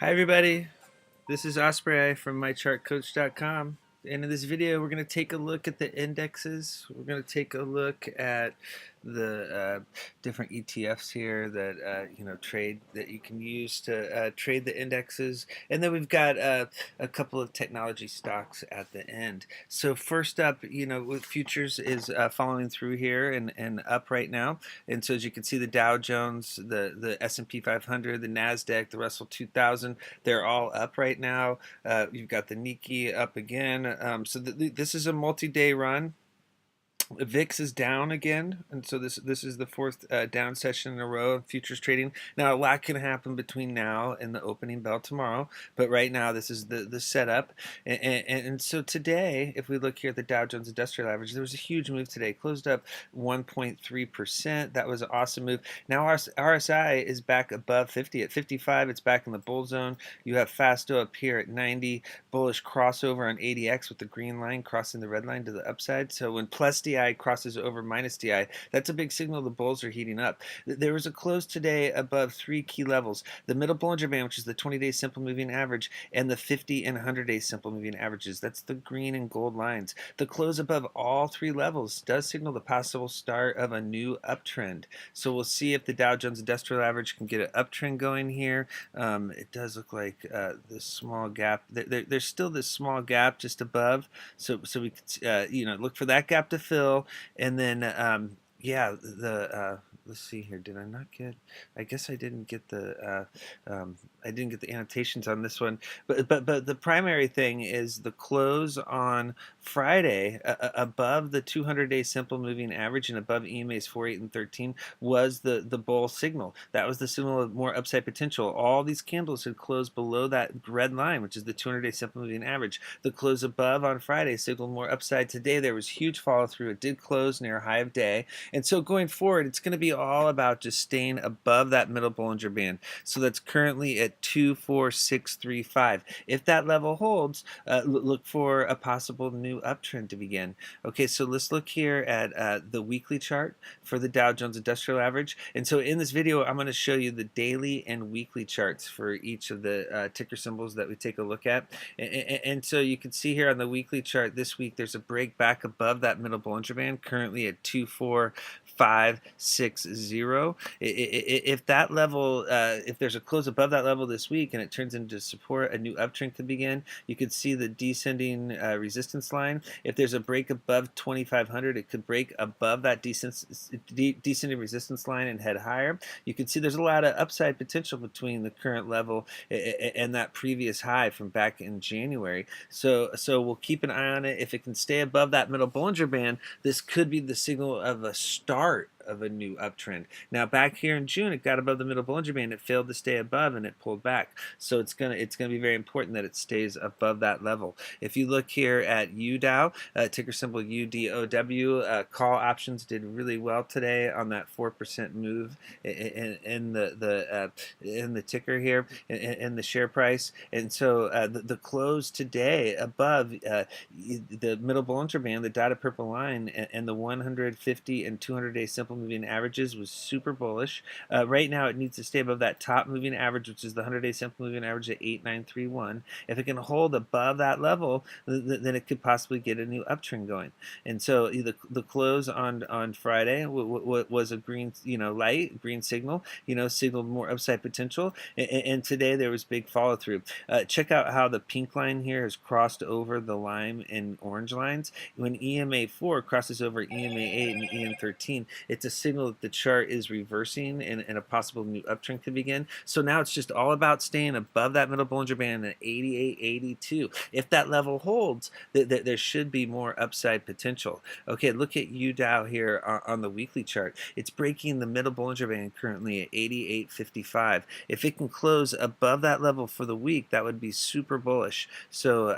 Hi everybody, this is Osprey from mychartcoach.com, and in this video we're going to take a look at the indexes. We're going to take a look at the different ETFs here that trade that you can use to trade the indexes, and then we've got a couple of technology stocks at the end. So first up, with futures is following through here and up right now, and so as you can see, the Dow Jones, the S&P 500, the Nasdaq, the Russell 2000, they're all up right now. You've got the Nikkei up again. So this is a multi-day run. VIX is down again, and so this is the fourth down session in a row of futures trading. Now, a lot can happen between now and the opening bell tomorrow, but right now this is the setup. And so today, if we look here at the Dow Jones Industrial Average, there was a huge move today. Closed up 1.3%. That was an awesome move. Now our RSI is back above 50 at 55. It's back in the bull zone. You have Fasto up here at 90. Bullish crossover on ADX with the green line crossing the red line to the upside. So when plus DI crosses over minus DI, that's a big signal the bulls are heating up. There was a close today above three key levels: the middle Bollinger Band, which is the 20-day simple moving average, and the 50 and 100-day simple moving averages. That's the green and gold lines. The close above all three levels does signal the possible start of a new uptrend. So we'll see if the Dow Jones Industrial Average can get an uptrend going here. It does look like this small gap. There's still this small gap just above. So we could, look for that gap to fill. And then yeah, let's see here. Did I not get? I guess I didn't get the annotations on this one. But the primary thing is the close on Friday above the 200-day simple moving average and above EMA's 4, 8, and 13 was the bull signal. That was the signal of more upside potential. All these candles had closed below that red line, which is the 200-day simple moving average. The close above on Friday signaled more upside. Today there was huge follow through. It did close near a high of day, and so going forward, it's going to be all about just staying above that middle Bollinger Band. So that's currently at 24635. If that level holds, look for a possible new uptrend to begin. Okay, so let's look here at the weekly chart for the Dow Jones Industrial Average. And so in this video, I'm going to show you the daily and weekly charts for each of the ticker symbols that we take a look at. And so you can see here on the weekly chart this week, there's a break back above that middle Bollinger Band, currently at 24560. If that level, if there's a close above that level this week and it turns into support, a new uptrend could begin. You could see the descending resistance line. If there's a break above 2500, it could break above that descending resistance line and head higher. You can see there's a lot of upside potential between the current level and that previous high from back in January. So we'll keep an eye on it. If it can stay above that middle Bollinger Band, this could be the signal of a start of a new uptrend. Now back here in June, it got above the middle Bollinger Band. It failed to stay above and it pulled back. So it's gonna be very important that it stays above that level. If you look here at UDOW, ticker symbol UDOW, call options did really well today on that 4% move in the ticker here in the share price. And so the close today above the middle Bollinger Band, the dotted purple line, and the 150 and 200-day simple moving averages was super bullish. Right now it needs to stay above that top moving average, which is the 100-day simple moving average at 8931. If it can hold above that level, then it could possibly get a new uptrend going. And so the close on Friday was a green, light green signal, signaled more upside potential. And today there was big follow through. Check out how the pink line here has crossed over the lime and orange lines. When EMA 4 crosses over EMA 8 and EM 13, it's a signal that the chart is reversing and a possible new uptrend could begin. So now it's just all about staying above that middle Bollinger Band at 88.82. If that level holds, there should be more upside potential. Okay, look at UDOW here on the weekly chart. It's breaking the middle Bollinger Band currently at 88.55. If it can close above that level for the week, that would be super bullish. So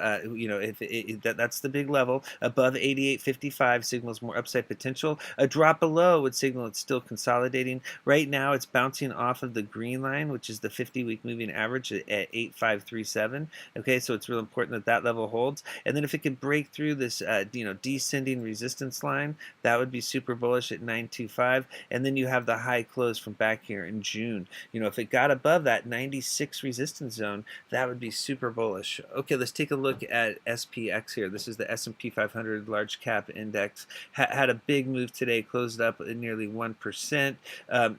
that's the big level. Above 88.55 signals more upside potential. A drop below would solid signal. It's still consolidating. Right now, it's bouncing off of the green line, which is the 50-week moving average at 8537. Okay, so it's real important that that level holds. And then if it could break through this, descending resistance line, that would be super bullish at 925. And then you have the high close from back here in June. If it got above that 96 resistance zone, that would be super bullish. Okay, let's take a look at SPX here. This is the S&P 500 large cap index. Had a big move today, closed up at nearly 1%.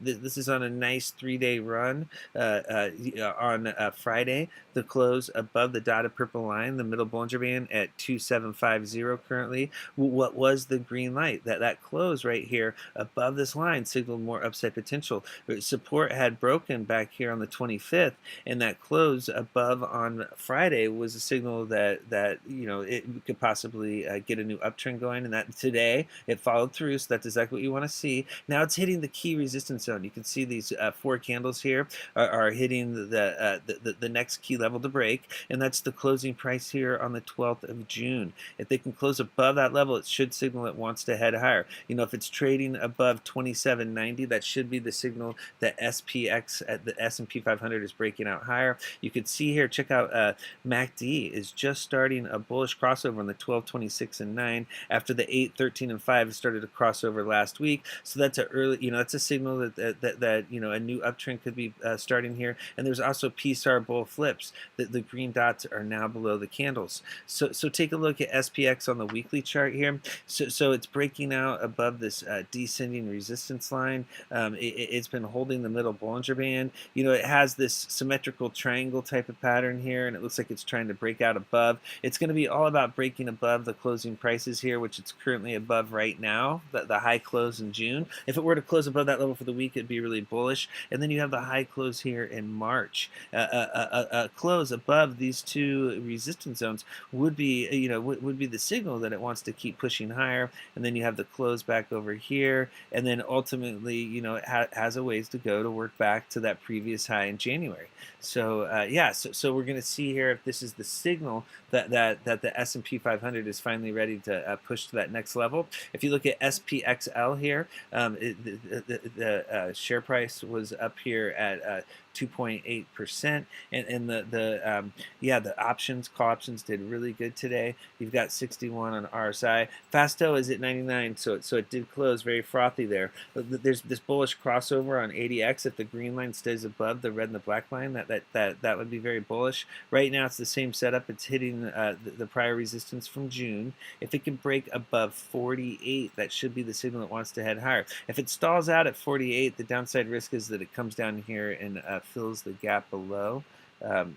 This is on a nice 3-day run. On Friday, the close above the dotted purple line, the middle Bollinger Band at 2750 currently. What was the green light? That close right here above this line signaled more upside potential. Support had broken back here on the 25th, and that close above on Friday was a signal that it could possibly get a new uptrend going, and that today it followed through. So that's exactly what you want to see. Now it's hitting the key resistance zone. You can see these 4 candles here are hitting the next key level to break, and that's the closing price here on the 12th of June. If they can close above that level, it should signal it wants to head higher. If it's trading above 2790, that should be the signal that SPX at the S&P 500 is breaking out higher. You could see here, check out MACD is just starting a bullish crossover on the 12, 26, and 9 after the 8, 13, and 5 started to cross over last week. So that's a early, that's a signal that a new uptrend could be starting here. And there's also PSAR bull flips. The green dots are now below the candles. So take a look at SPX on the weekly chart here. So it's breaking out above this descending resistance line. It's been holding the middle Bollinger Band. It has this symmetrical triangle type of pattern here, and it looks like it's trying to break out above. It's going to be all about breaking above the closing prices here, which it's currently above right now, the high close in June. If it were to close above that level for the week, it'd be really bullish. And then you have the high close here in March. A close above these 2 resistance zones would be, would be the signal that it wants to keep pushing higher. And then you have the close back over here, and then ultimately, it has a ways to go to work back to that previous high in January. So so we're going to see here if this is the signal that the S&P 500 is finally ready to push to that next level. If you look at SPXL here, the share price was up here at 2.8%, and the options, call options did really good today. You've got 61 on RSI. Fasto is at 99, so it did close very frothy there. There's this bullish crossover on ADX. If the green line stays above the red and the black line, that would be very bullish. Right now it's the same setup. It's hitting the prior resistance from June. If it can break above 48, that should be the signal it wants to head higher. If it stalls out at 48, the downside risk is that it comes down here and fills the gap below.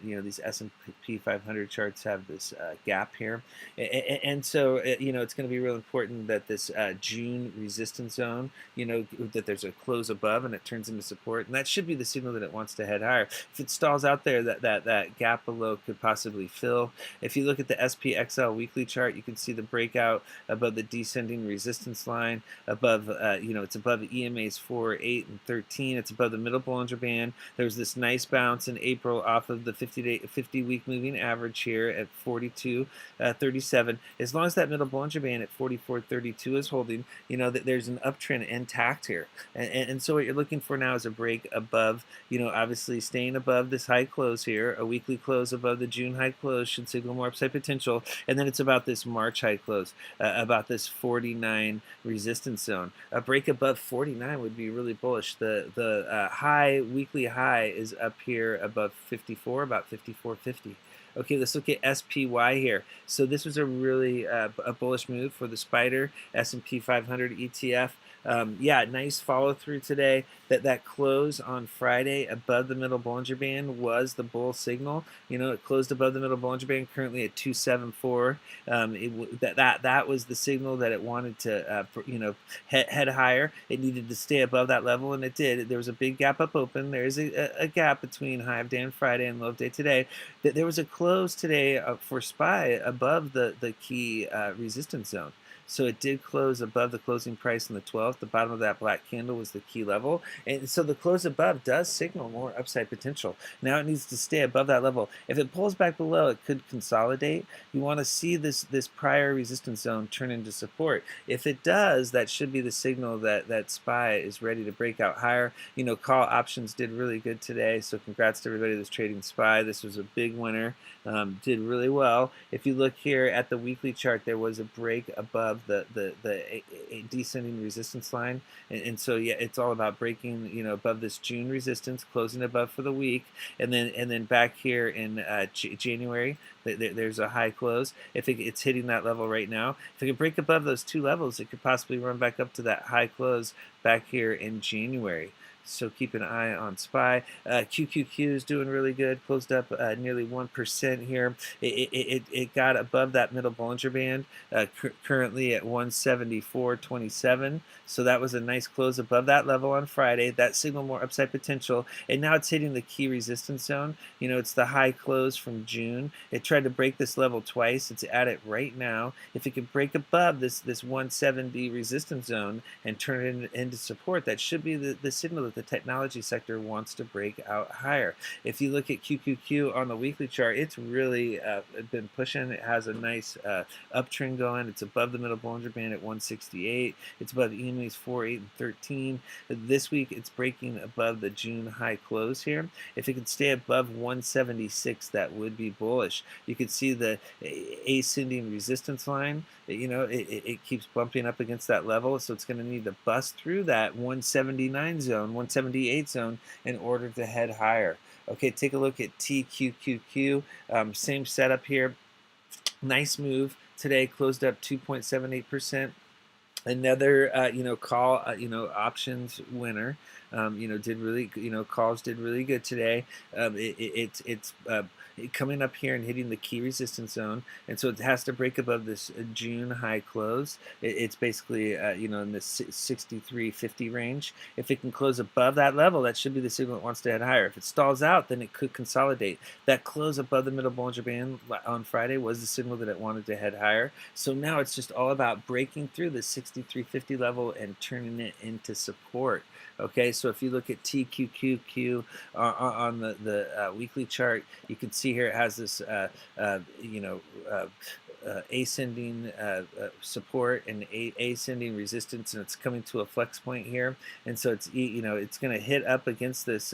These S&P 500 charts have this gap here, and so it's going to be real important that this June resistance zone, that there's a close above and it turns into support, and that should be the signal that it wants to head higher. If it stalls out there, that gap below could possibly fill. If you look at the SPXL weekly chart, you can see the breakout above the descending resistance line, above it's above EMA's 4, 8, and 13. It's above the middle Bollinger Band. There's this nice bounce in April off of the 50-week moving average here at 42.37. As long as that middle Bollinger Band at 44.32 is holding, that there's an uptrend intact here. And so what you're looking for now is a break above, obviously staying above this high close here. A weekly close above the June high close should signal more upside potential. And then it's about this March high close, about this 49 resistance zone. A break above 49 would be really bullish. The weekly high is up here above 54, about 54.50. Okay, let's look at SPY here. So this was a really a bullish move for the Spider S&P 500 ETF. Nice follow through today. That close on Friday above the middle Bollinger Band was the bull signal. It closed above the middle Bollinger Band, currently at 274. That was the signal that it wanted to head higher. It needed to stay above that level, and it did. There was a big gap up open. There is a gap between high of day on Friday and low of day today. There was a close today for SPY above the key resistance zone. So it did close above the closing price on the 12th. The bottom of that black candle was the key level. And so the close above does signal more upside potential. Now it needs to stay above that level. If it pulls back below, it could consolidate. You want to see this prior resistance zone turn into support. If it does, that should be the signal that SPY is ready to break out higher. You know, call options did really good today, so congrats to everybody that's trading SPY. This was a big winner. Did really well. If you look here at the weekly chart, there was a break above the descending resistance line, and so yeah, it's all about breaking, you know, above this June resistance, closing above for the week, and then back here in January, there's a high close. If it's hitting that level right now, if it could break above those two levels, it could possibly run back up to that high close back here in January. So keep an eye on SPY. QQQ is doing really good. Closed up nearly 1% here. It got above that middle Bollinger Band, currently at 174.27. So that was a nice close above that level on Friday. That signaled more upside potential. And now it's hitting the key resistance zone. You know, it's the high close from June. It tried to break this level twice. It's at it right now. If it could break above this 170 resistance zone and turn it into support, that should be the signal that the technology sector wants to break out higher. If you look at QQQ on the weekly chart, it's really been pushing. It has a nice uptrend going. It's above the middle Bollinger Band at 168. It's above EMA's 4, 8, and 13. This week, it's breaking above the June high close here. If it could stay above 176, that would be bullish. You could see the ascending resistance line. You know, it keeps bumping up against that level, so it's going to need to bust through that 179 zone, 178 zone in order to head higher. Okay, take a look at TQQQ. Same setup here. Nice move today, closed up 2.78%. Another, you know, call, you know, options winner. You know, did really, you know, calls did really good today. It's coming up here and hitting the key resistance zone, and so it has to break above this June high close. It's basically, you know, in the 63.50 range. If it can close above that level, that should be the signal it wants to head higher. If it stalls out, then it could consolidate. That close above the middle Bollinger Band on Friday was the signal that it wanted to head higher. So now it's just all about breaking through the 63.50 level and turning it into support. Okay, so if you look at TQQQ on the weekly chart, you can see here it has this, you know, ascending support and ascending resistance, and it's coming to a flex point here, and so it's, you know, it's going to hit up against this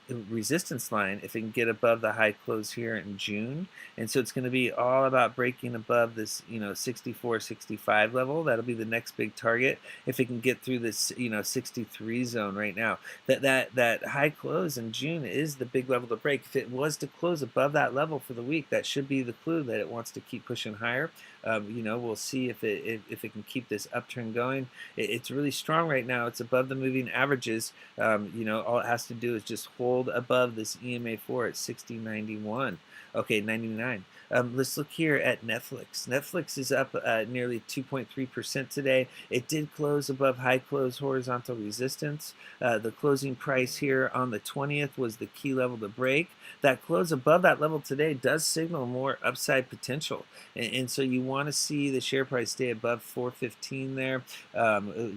resistance line if it can get above the high close here in June, and so it's going to be all about breaking above this, you know, 64.65 level. That'll be the next big target if it can get through this, you know, 63 zone right now. That high close in June is the big level to break. If it was to close above that level for the week, that should be the clue that it wants to keep pushing higher. You know, we'll see if it can keep this upturn going. It's really strong right now. It's above the moving averages. You know, all it has to do is just hold above this EMA 4 at 60.91. Okay, 99. Let's look here at Netflix. Netflix is up nearly 2.3% today. It did close above high close horizontal resistance. The closing price here on the 20th was the key level to break. That close above that level today does signal more upside potential. And so you want to see the share price stay above 415 there.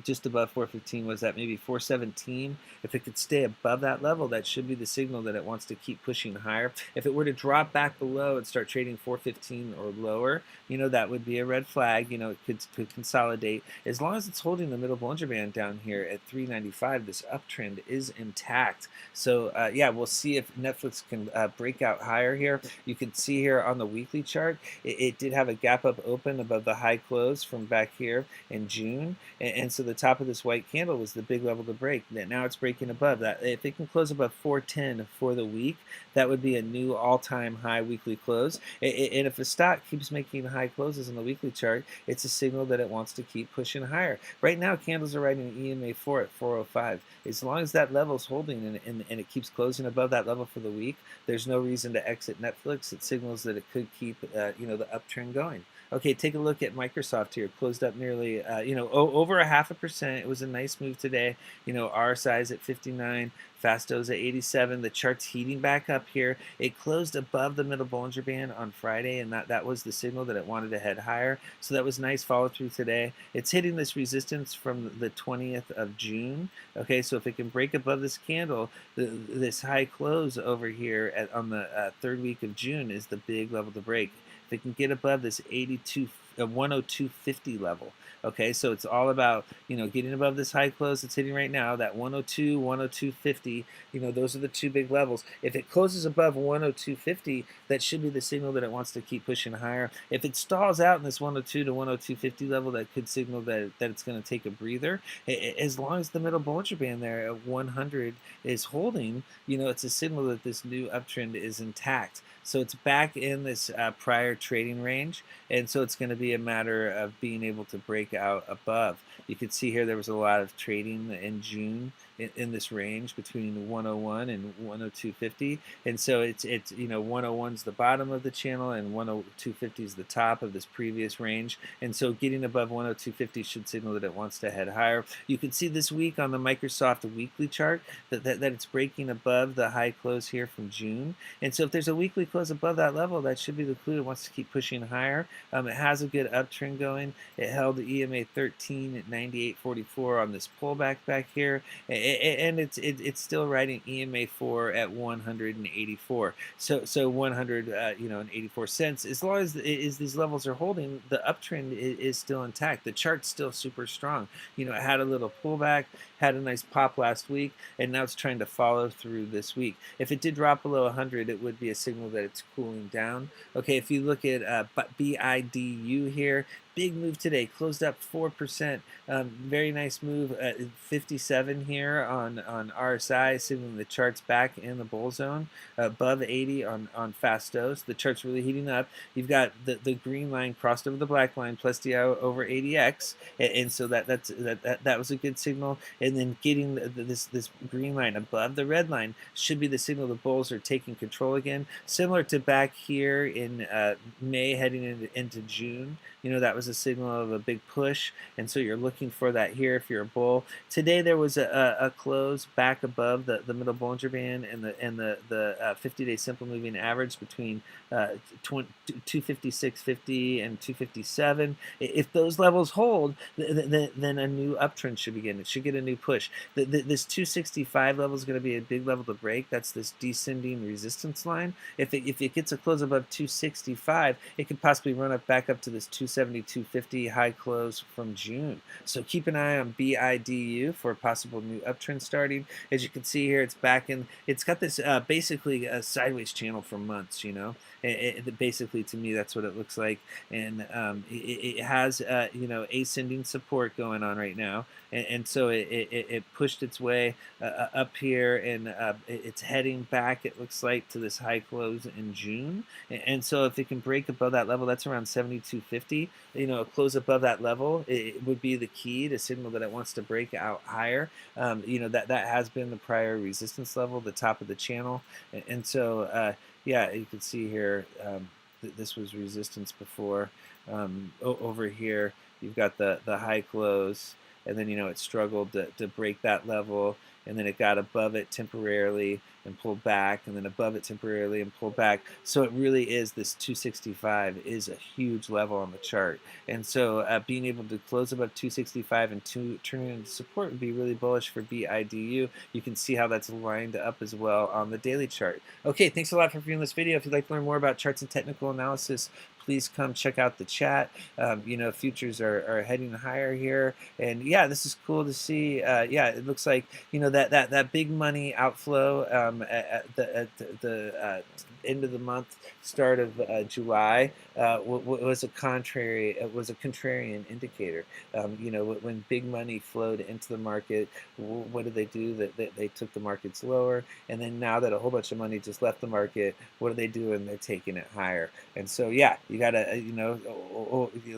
Just above 415 was that maybe 417. If it could stay above that level, that should be the signal that it wants to keep pushing higher. If it were to drop back below and start trading 415 or lower, you know, that would be a red flag. You know, it could consolidate. As long as it's holding the middle Bollinger Band down here at 395, this uptrend is intact. So yeah, we'll see if Netflix can break out higher here. You can see here on the weekly chart, it did have a gap up open above the high close from back here in June, and so the top of this white candle was the big level to break. Now it's breaking above that. If it can close above 410 for the week, that would be a new all-time high weekly close. And if a stock keeps making high closes on the weekly chart, it's a signal that it wants to keep pushing higher. Right now, candles are riding an EMA 4 at 405. As long as that level is holding and it keeps closing above that level for the week, there's no reason to exit Netflix. It signals that it could keep, you know, the uptrend going. Okay, take a look at Microsoft here. Closed up nearly, you know, over a 0.5%. It was a nice move today. You know, RSI's at 59. Fasto's at 87. The chart's heating back up here. It closed above the middle Bollinger Band on Friday, and that was the signal that it wanted to head higher. So that was nice follow through today. It's hitting this resistance from the 20th of June. Okay, so if it can break above this candle, this high close over here on the third week of June is the big level to break. If it can get above this 102.50 level. Okay, so it's all about, getting above this high close it's hitting right now, that 102, 102.50. Those are the two big levels. If it closes above 102.50, that should be the signal that it wants to keep pushing higher. If it stalls out in this 102 to 102.50 level, that could signal that it's going to take a breather. As long as the middle Bollinger Band there at 100 is holding, it's a signal that this new uptrend is intact. So it's back in this prior trading range, and so it's going to be a matter of being able to break out above. You can see here there was a lot of trading in June in this range between 101 and 102.50, and so it's 101 is the bottom of the channel and 102.50 is the top of this previous range, and so getting above 102.50 should signal that it wants to head higher. You can see this week on the Microsoft weekly chart that it's breaking above the high close here from June, and so if there's a weekly close above that level, that should be the clue it wants to keep pushing higher. It has a good uptrend going. It held the EMA 13 at 98.44 on this pullback back here, and it's still riding EMA 4 at 184. So 100 and 84 cents. As long as these levels are holding, the uptrend is still intact. The chart's still super strong. It had a little pullback, had a nice pop last week, and now it's trying to follow through this week. If it did drop below 100, it would be a signal that it's cooling down. Okay, if you look at BIDU here, big move today, closed up 4%. Very nice move. 57 here on RSI, signaling the chart's back in the bull zone, above 80 on Fastos. The chart's really heating up. You've got the green line crossed over the black line plus DI over 80x, and so that was a good signal. And then getting this green line above the red line should be the signal the bulls are taking control again, similar to back here in May heading into June. That was a signal of a big push, and so you're looking for that here if you're a bull. Today there was a close back above the middle Bollinger Band and the 50-day simple moving average between 256.50 and 257. If those levels hold, then a new uptrend should begin. It should get a new push. This 265 level is going to be a big level to break. That's this descending resistance line. If it gets a close above 265, it could possibly run up back up to this 272.50 high close from June. So keep an eye on BIDU for a possible new uptrend starting. As you can see here, it's back in. It's got this basically a sideways channel for months. Basically, to me, that's what it looks like, and it has ascending support going on right now, and so it pushed its way up here, and it's heading back. It looks like to this high close in June, and so if it can break above that level, that's around 72.50. A close above that level, it would be the key to signal that it wants to break out higher. That has been the prior resistance level, the top of the channel, and so. Yeah, you can see here this was resistance before. Over here, you've got the high close, and then it struggled to break that level, and then it got above it temporarily and pulled back, and then above it temporarily and pulled back. So it really is, this 265 is a huge level on the chart, and so being able to close above 265 and turn it into support would be really bullish for BIDU. You can see how that's lined up as well on the daily chart. Okay, thanks a lot for viewing this video. If you'd like to learn more about charts and technical analysis, please come check out the chat. Futures are heading higher here, and yeah, this is cool to see. Yeah, it looks like that big money outflow at the end of the month, start of July, was a contrarian indicator. When big money flowed into the market, what did they do? They took the markets lower, and then now that a whole bunch of money just left the market, what are they doing? They're taking it higher. And so yeah, you gotta a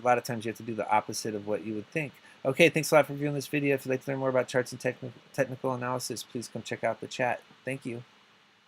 lot of times you have to do the opposite of what you would think. Okay, thanks a lot for viewing this video. If you'd like to learn more about charts and technical analysis, please come check out the chat. Thank you.